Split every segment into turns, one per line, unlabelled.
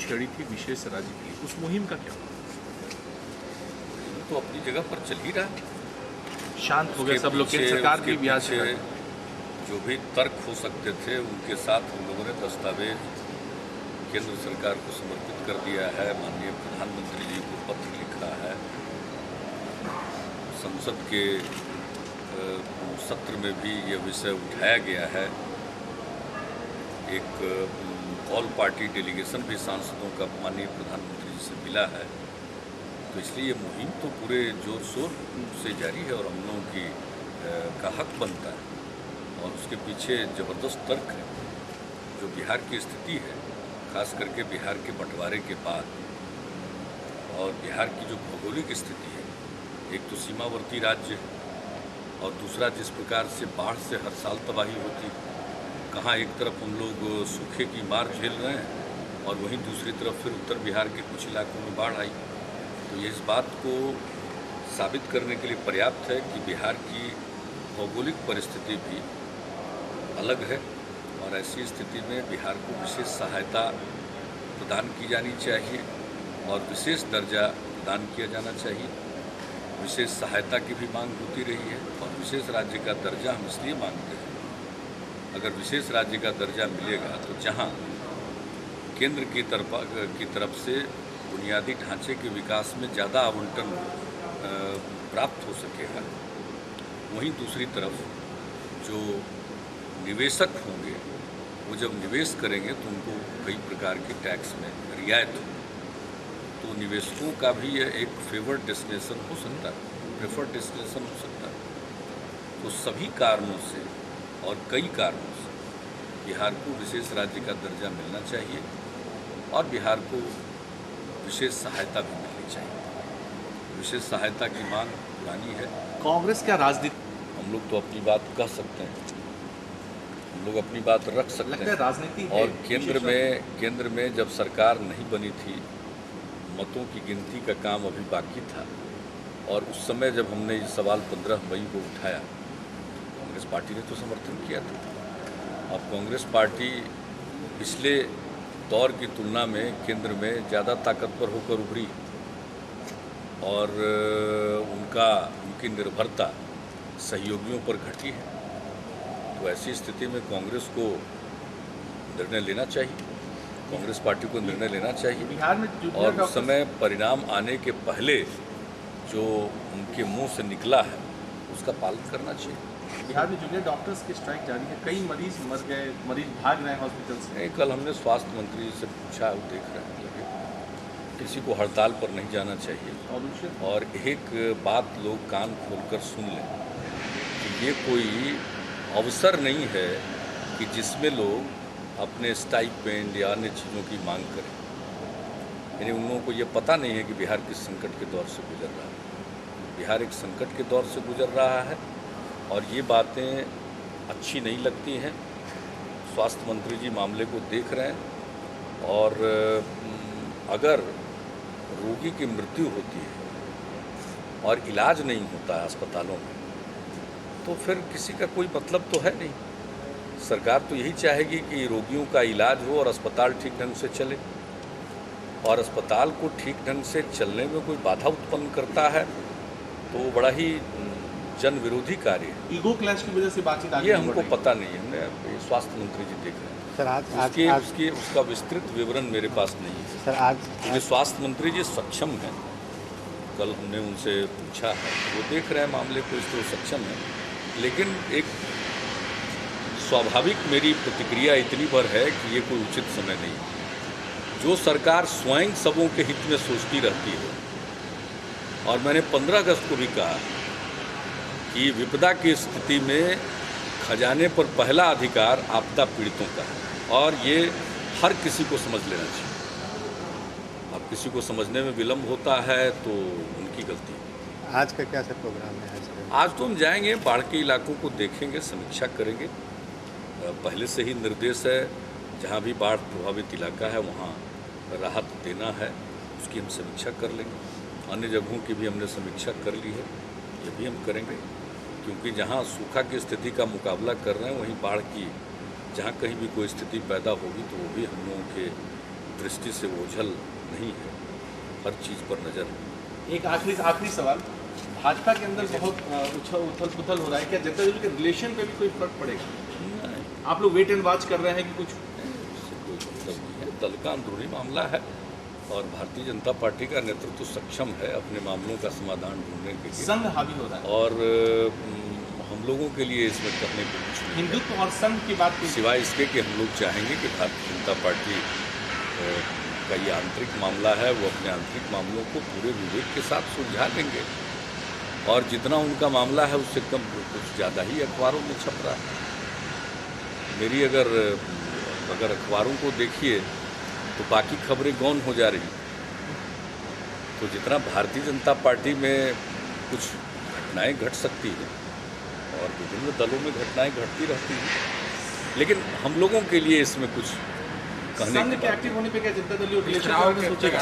छेड़ी थी विशेष राज्य के लिए, उस मुहिम का क्या हुआ?
तो अपनी जगह पर चल ही रहा है।
शांत हो गए सब लोग, केंद्र सरकार भी ब्याज
पीछे जो भी तर्क हो सकते थे उनके साथ हम लोगों ने दस्तावेज केंद्र सरकार को समर्पित कर दिया है। माननीय प्रधानमंत्री जी को पत्र लिखा है। संसद के सत्र में भी यह विषय उठाया गया है। एक ऑल पार्टी डेलीगेशन भी सांसदों का माननीय प्रधानमंत्री जी से मिला है। तो इसलिए ये मुहिम तो पूरे जोर शोर से जारी है और हम लोगों की का हक बनता है। और उसके पीछे ज़बरदस्त तर्क है। जो बिहार की स्थिति है, खास करके बिहार के बंटवारे के बाद, और बिहार की जो भौगोलिक स्थिति है, एक तो सीमावर्ती राज्य है और दूसरा जिस प्रकार से बाढ़ से हर साल तबाही होती है। कहाँ एक तरफ हम लोग सूखे की मार झेल रहे हैं और वहीं दूसरी तरफ फिर उत्तर बिहार के कुछ इलाकों में बाढ़ आई। तो ये इस बात को साबित करने के लिए पर्याप्त है कि बिहार की भौगोलिक परिस्थिति भी अलग है और ऐसी स्थिति में बिहार को विशेष सहायता प्रदान की जानी चाहिए और विशेष दर्जा प्रदान किया जाना चाहिए। विशेष सहायता की भी मांग होती रही है और विशेष राज्य का दर्जा हम इसलिए मांगते हैं। अगर विशेष राज्य का दर्जा मिलेगा तो जहां केंद्र की तरफ से बुनियादी ढांचे के विकास में ज़्यादा आवंटन प्राप्त हो सकेगा, वहीं दूसरी तरफ जो निवेशक होंगे वो जब निवेश करेंगे तो उनको कई प्रकार के टैक्स में रियायत हो, तो निवेशकों का भी यह एक फेवर्ड डेस्टिनेशन हो सकता है, प्रेफर्ड डेस्टिनेशन हो सकता है। तो सभी कारणों से और कई कारणों से बिहार को विशेष राज्य का दर्जा मिलना चाहिए और बिहार को विशेष सहायता भी मिलनी चाहिए। विशेष सहायता की मांग पुरानी है।
कांग्रेस क्या राजनीति,
हम लोग तो अपनी बात कह सकते हैं, हम लोग अपनी बात रख सकते हैं।
राजनीति
और केंद्र में जब सरकार नहीं बनी थी, मतों की गिनती का काम अभी बाकी था और उस समय जब हमने ये सवाल 15 मई को उठाया, कांग्रेस पार्टी ने तो समर्थन किया था। अब कांग्रेस पार्टी पिछले दौर की तुलना में केंद्र में ज़्यादा ताकतवर होकर उभरी और उनकी निर्भरता सहयोगियों पर घटी है। तो ऐसी स्थिति में कांग्रेस को निर्णय लेना चाहिए, कांग्रेस पार्टी को निर्णय लेना चाहिए
बिहार में
और उस समय परिणाम आने के पहले जो उनके मुंह से निकला है उसका पालन करना चाहिए।
बिहार में जूनियर डॉक्टर्स की स्ट्राइक जारी है, कई मरीज मर गए, मरीज भाग रहे हैं हॉस्पिटल से।
कल हमने स्वास्थ्य मंत्री से पूछा, वो देख रहे हैं, लगे किसी को हड़ताल पर नहीं जाना चाहिए। और एक बात लोग कान खोलकर सुन लें कि ये कोई अवसर नहीं है कि जिसमें लोग अपने स्टाइपेंड या अन्य चीज़ों की मांग करें। यानी उन लोगों को ये पता नहीं है कि बिहार किस संकट के दौर से गुजर रहा है। बिहार एक संकट के दौर से गुजर रहा है और ये बातें अच्छी नहीं लगती हैं। स्वास्थ्य मंत्री जी मामले को देख रहे हैं और अगर रोगी की मृत्यु होती है और इलाज नहीं होता है अस्पतालों में, तो फिर किसी का कोई मतलब तो है नहीं। सरकार तो यही चाहेगी कि रोगियों का इलाज हो और अस्पताल ठीक ढंग से चले, और अस्पताल को ठीक ढंग से चलने में कोई बाधा उत्पन्न करता है तो बड़ा ही जन विरोधी कार्य है।
ईगो क्लैश की वजह से बातचीत
ये हमको पता नहीं है, हमने स्वास्थ्य मंत्री जी देख रहे हैं सर। उसका विस्तृत विवरण मेरे पास नहीं है
सर। आज
स्वास्थ्य मंत्री जी सक्षम हैं, कल हमने उनसे पूछा है, वो देख रहे हैं मामले को, इसलिए सक्षम है। लेकिन एक स्वाभाविक मेरी प्रतिक्रिया इतनी पर है कि ये कोई उचित समय नहीं है। जो सरकार स्वयं सबों के हित में सोचती रहती है, और मैंने 15 अगस्त को भी कहा कि विपदा की स्थिति में खजाने पर पहला अधिकार आपदा पीड़ितों का है और ये हर किसी को समझ लेना चाहिए। अब किसी को समझने में विलम्ब होता है तो उनकी गलती है।
आज का क्या सर प्रोग्राम है?
आज तो हम जाएंगे, बाढ़ के इलाकों को देखेंगे, समीक्षा करेंगे। पहले से ही निर्देश है जहाँ भी बाढ़ प्रभावित इलाका है वहाँ राहत देना है, उसकी हम समीक्षा कर लेंगे। अन्य जगहों की भी हमने समीक्षा कर ली है, ये भी हम करेंगे, क्योंकि जहाँ सूखा की स्थिति का मुकाबला कर रहे हैं वहीं बाढ़ की जहाँ कहीं भी कोई स्थिति पैदा होगी तो वो भी हम लोगों के दृष्टि से ओझल नहीं है, हर चीज़ पर नज़र है।
एक आखिरी सवाल, भाजपा के अंदर बहुत उथल पुथल हो रहा है, क्या जनता दल के रिलेशन पे भी कोई फर्क पड़ेगा?
नहीं,
आप लोग वेट एंड वॉच कर रहे हैं कि कुछ?
इससे कोई मतलब नहीं है, दल का अंदरूनी मामला है और भारतीय जनता पार्टी का नेतृत्व सक्षम है अपने मामलों का समाधान ढूंढने के लिए,
संघ हावी हो रहा है
और हम लोगों के लिए इसमें करने को कुछ नहीं है,
हिंदुत्व और संघ की बात की।
सिवाय इसके कि हम लोग चाहेंगे कि भारतीय जनता पार्टी का ये आंतरिक मामला है, वो अपने आंतरिक मामलों को पूरे विवेक के साथ सुलझा लेंगे और जितना उनका मामला है उससे कम कुछ ज़्यादा ही अखबारों में छप रहा है। मेरी अगर अखबारों को देखिए तो बाकी खबरें गौन हो जा रही, तो जितना भारतीय जनता पार्टी में कुछ घटनाएं घट सकती हैं और विभिन्न दलों में घटनाएं घटती रहती हैं, लेकिन हम लोगों के लिए इसमें कुछ कहने
संघ
की
के
बात
एक्टिव होने पे क्या जनता दल रिलेशन के बारे में सोचेगा?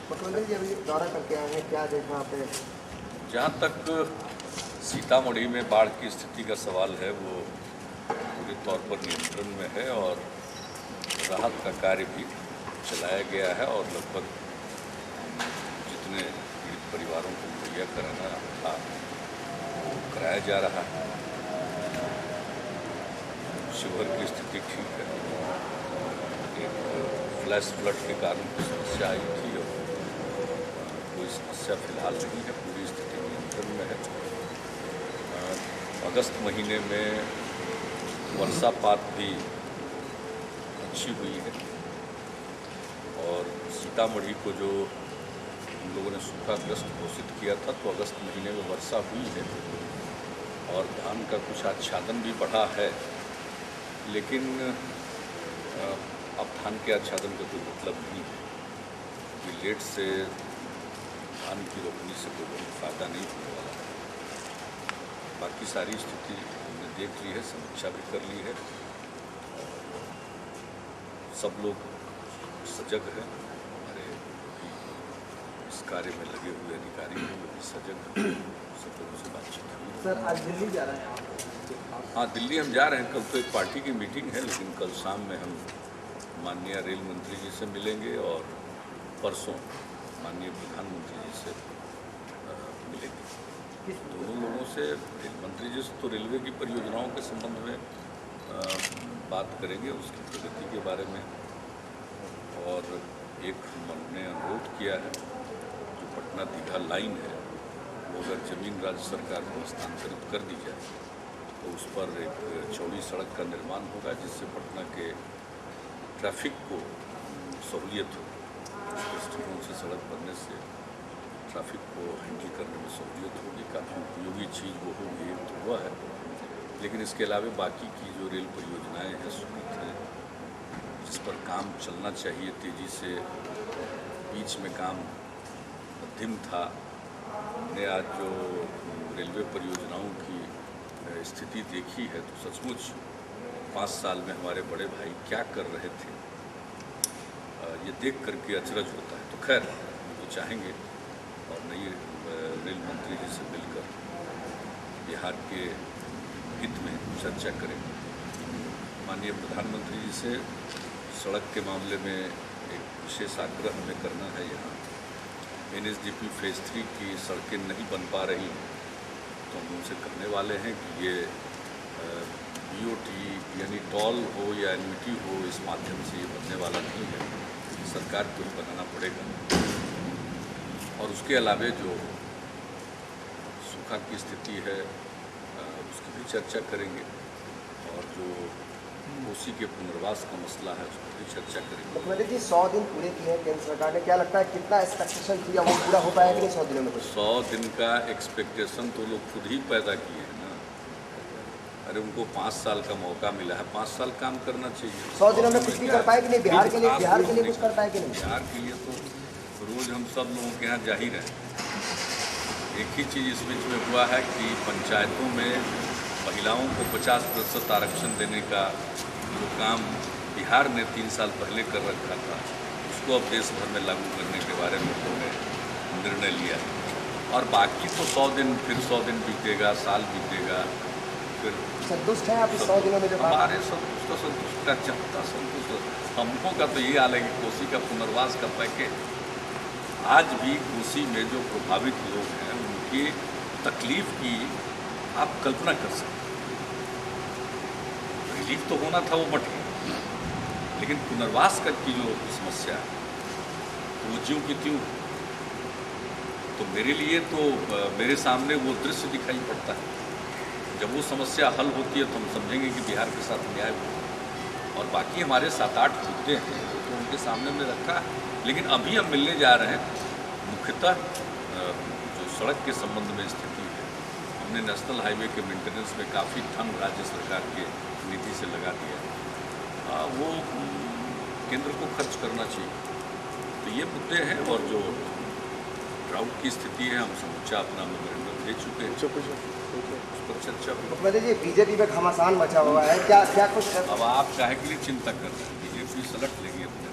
मुख्यमंत्री जी अभी दौरा करके आए हैं, क्या देखा आपने?
जहाँ तक सीतामढ़ी में बाढ़ की स्थिति का सवाल है वो पूरे तौर पर नियंत्रण में है और राहत का कार्य भी चलाया गया है और लगभग जितने पीड़ित परिवारों को मुहैया कराना था कराया जा रहा है। शिवहर की स्थिति ठीक है, एक फ्लैश फ्लड के कारण कोई समस्या आई थी और कोई समस्या फिलहाल नहीं है, पूरी स्थिति नियंत्रण में है। अगस्त महीने में वर्षापात भी अच्छी हुई है और सीतामढ़ी को जो हम लोगों ने सूखाग्रस्त घोषित किया था तो अगस्त महीने में वर्षा हुई है और धान का कुछ आच्छादन भी बढ़ा है, लेकिन अब धान के आच्छादन का कोई मतलब नहीं है कि लेट से धान की रोपनी से कोई फायदा नहीं होने वाला है। बाकी सारी स्थिति हमने देख ली है, समीक्षा भी कर ली है, सब लोग सजग हैं, हमारे इस कार्य में लगे हुए अधिकारी हैं वो भी सजग हैं, सब लोगों से बातचीत हुई।
सर आज दिल्ली जा रहे हैं आप?
हाँ, दिल्ली हम जा रहे हैं, कल तो एक पार्टी की मीटिंग है, लेकिन कल शाम में हम माननीय रेल मंत्री जी से मिलेंगे और परसों माननीय प्रधानमंत्री जी से मिलेंगे। दोनों लोगों से, रेल मंत्री जी से तो रेलवे की परियोजनाओं के संबंध में बात करेंगे, उसकी प्रगति के बारे में, और एक हमने अनुरोध किया है जो पटना दीघा लाइन है वो अगर ज़मीन राज्य सरकार को हस्तांतरित कर दी जाए तो उस पर एक चौड़ी सड़क का निर्माण होगा जिससे पटना के ट्रैफिक को सहूलियत हो। उस दृष्टिकोण से सड़क बनने से ट्रैफिक को हैंडल करने में सहूलियत होगी, काफ़ी उपयोगी चीज़ वो होगी, एक तो वह है। लेकिन इसके अलावा बाकी की जो रेल परियोजनाएं हैं स्वीकृत हैं, जिस पर काम चलना चाहिए तेज़ी से, बीच में काम मध्यम था। हमने आज जो रेलवे परियोजनाओं की स्थिति देखी है तो सचमुच 5 साल में हमारे बड़े भाई क्या कर रहे थे ये देख करके अचरज होता है। तो खैर हम तो चाहेंगे और नई रेल मंत्री जी से मिलकर बिहार के हित में चर्चा करेंगे। माननीय प्रधानमंत्री जी से सड़क के मामले में एक विशेष आग्रह हमें करना है। यहाँ NSDP फेज़ 3 की सड़कें नहीं बन पा रही तो हम उनसे कहने वाले हैं कि ये BOT यानी टॉल हो या एन्युटी हो, इस माध्यम से ये बनने वाला नहीं है, सरकार को ही बनाना पड़ेगा। और उसके अलावे जो सूखा की स्थिति है उसकी भी चर्चा करेंगे और जो कोसी के पुनर्वास का मसला है उसको भी चर्चा करेंगे।
मुख्यमंत्री जी 100 दिन पूरे किए हैं केंद्र सरकार ने, क्या लगता है कितना एक्सपेक्टेशन थी, वो पूरा हो पाया कि नहीं 100 दिनों में? कुछ
100 दिन का एक्सपेक्टेशन तो लोग खुद ही पैदा किए हैं ना। अरे उनको 5 साल का मौका मिला है, 5 साल काम करना चाहिए।
100 दिनों में कुछ भी कर पाए कि नहीं? बिहार के लिए कुछ कर पाए कि नहीं?
बिहार के लिए तो रोज़ हम सब लोगों के यहाँ जाहिर है। एक ही चीज़ इस बीच में हुआ है कि पंचायतों में महिलाओं को 50% आरक्षण देने का जो काम बिहार ने 3 साल पहले कर रखा था उसको अब देश भर में लागू करने के बारे में उन्होंने निर्णय लिया। और बाकी तो 100 दिन, फिर 100 दिन बीतेगा, साल बीतेगा, फिर
संतुष्ट हैं आप इस 100 दिनों में जो काम?
हमारे संतुष्ट तो संतुष्ट का जनता संतुष्ट, हमको का तो ये हाल है कि कोसी का पुनर्वास का पैकेज आज भी कोसी में जो प्रभावित लोग हैं उनकी तकलीफ की आप कल्पना कर सकते हैं। रिलीफ तो होना था, वो मट गया, लेकिन पुनर्वास का की जो समस्या है वो ज्यों की त्यों। तो मेरे लिए तो मेरे सामने वो दृश्य दिखाई पड़ता है। जब वो समस्या हल होती है तो हम समझेंगे कि बिहार के साथ न्याय हुआ। और बाकी हमारे 7-8 मुद्दे हैं तो उनके सामने हमने रखा है। लेकिन अभी हम मिलने जा रहे हैं मुख्यतः जो सड़क के संबंध में स्थिति है। हमने नेशनल हाईवे के मेंटेनेंस में काफ़ी धन राज्य सरकार के नीति से लगा दिया, वो केंद्र को खर्च करना चाहिए। तो ये मुद्दे हैं और जो ड्राउट की स्थिति है हम समूचा अपना मेमोरेंडम दे चुके हैं, उस पर चर्चा हुई।
मुख्यमंत्री जी, बीजेपी में घमासान मचा हुआ है, क्या क्या कुछ
अब आप काहे के लिए चिंता कर रहे हैं? बीजेपी सलट लेगी अपने